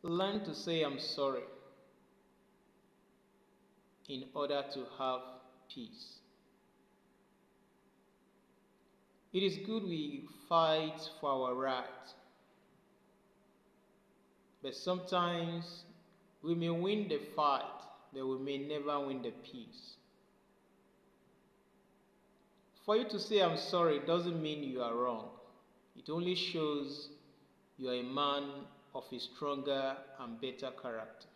Learn to say I'm sorry in order to have peace. It is good we fight for our rights, but sometimes we may win the fight, but we may never win the peace. For you to say I'm sorry doesn't mean you are wrong. It only shows you are a man of a stronger and better character.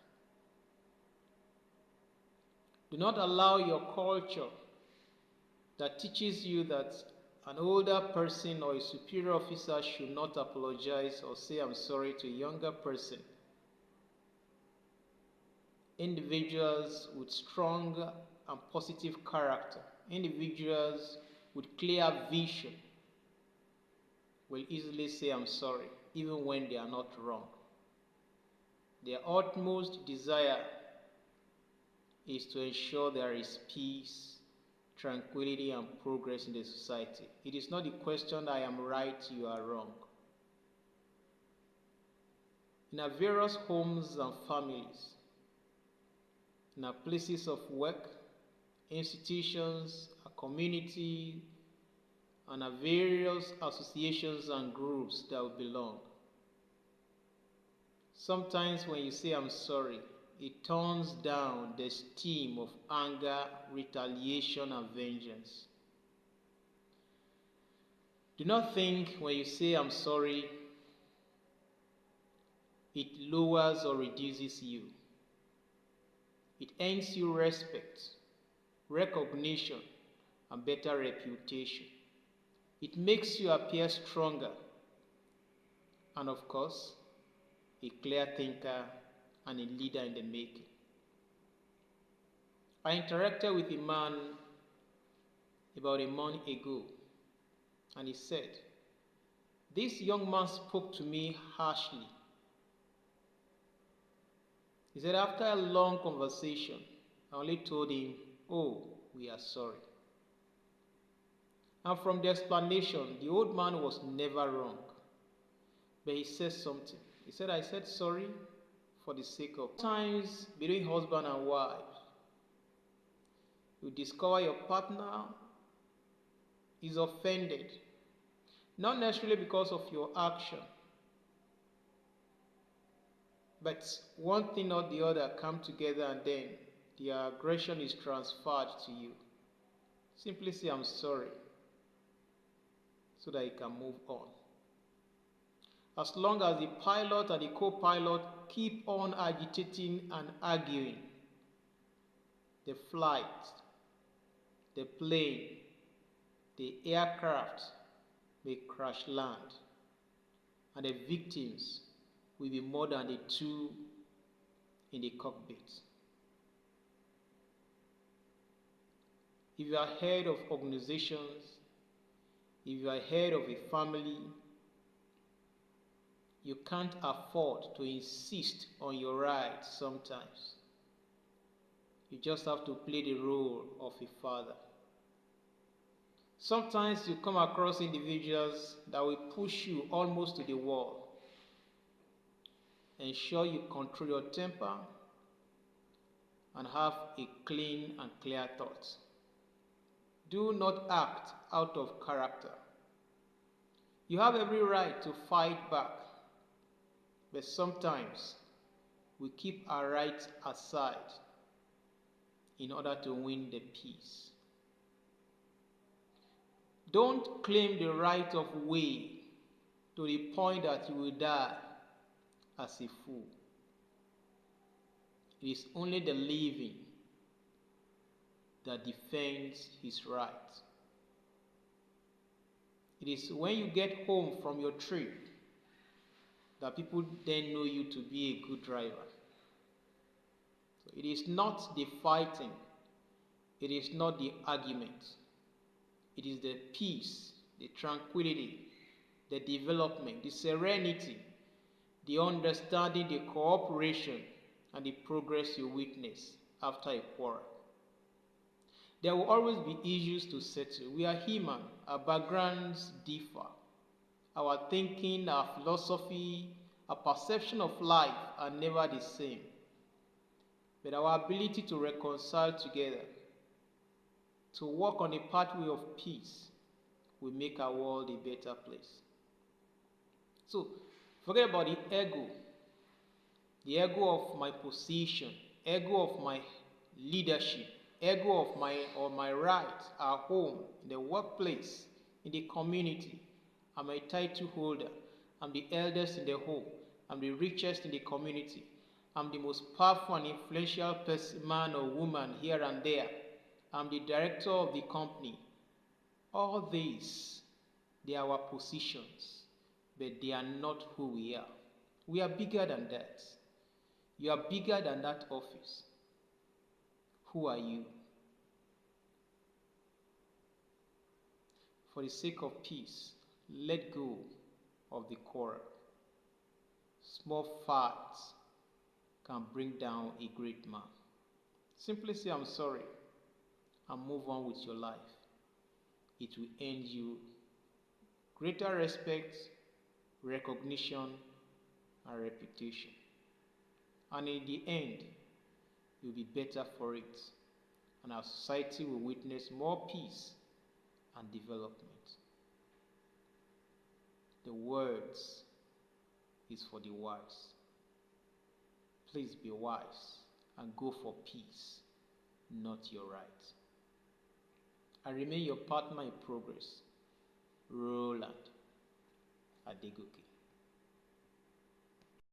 Do not allow your culture that teaches you that an older person or a superior officer should not apologize or say I'm sorry to a younger person. Individuals with strong and positive character, individuals with clear vision will easily say I'm sorry even when they are not wrong. Their utmost desire is to ensure there is peace, tranquility, and progress in the society. It is not the question I am right, you are wrong. In our various homes and families, in our places of work, institutions, our community, and our various associations and groups that we belong. Sometimes when you say I'm sorry, it turns down the steam of anger, retaliation, and vengeance. Do not think when you say I'm sorry, it lowers or reduces you. It earns you respect, recognition, and better reputation. It makes you appear stronger, and of course, a clear thinker and a leader in the making. I interacted with a man about a month ago, and he said, this young man spoke to me harshly. He said, after a long conversation, I only told him, oh, we are sorry. And from the explanation, the old man was never wrong. But he said something. He said, I said sorry for the sake of times between husband and wife. You discover your partner is offended, not necessarily because of your action, but one thing or the other come together and then the aggression is transferred to you. Simply say, I'm sorry, so that you can move on. As long as the pilot and the co-pilot keep on agitating and arguing, the flight, the plane, the aircraft may crash land, and the victims will be more than the two in the cockpit. If you are head of organizations, if you are head of a family, you can't afford to insist on your rights sometimes. You just have to play the role of a father. Sometimes you come across individuals that will push you almost to the wall. Ensure you control your temper and have a clean and clear thought. Do not act out of character. You have every right to fight back, but sometimes we keep our rights aside in order to win the peace. Don't claim the right of way to the point that you will die as a fool. It is only the living that defends his right. It is when you get home from your trip that people then know you to be a good driver. So it is not the fighting, it is not the argument. It is the peace, the tranquility, the development, the serenity, the understanding, the cooperation, and the progress you witness after a quarrel. There will always be issues to settle. We are human. Our backgrounds differ. Our thinking, our philosophy, our perception of life are never the same. But our ability to reconcile together, to walk on a pathway of peace, will make our world a better place. So, forget about the ego of my position, ego of my leadership, ego of my rights at home, in the workplace, in the community. I'm a title holder. I'm the eldest in the home. I'm the richest in the community. I'm the most powerful and influential person, man or woman here and there. I'm the director of the company. All these, they are our positions, but they are not who we are. We are bigger than that. You are bigger than that office. Who are you? For the sake of peace, let go of the quarrel. Small fights can bring down a great man. Simply say, I'm sorry, and move on with your life. It will earn you greater respect, recognition, and reputation. And in the end, you'll be better for it. And our society will witness more peace and development. The words is for the wise. Please be wise and go for peace, not your right. I remain your partner in progress, Roland Adegoke.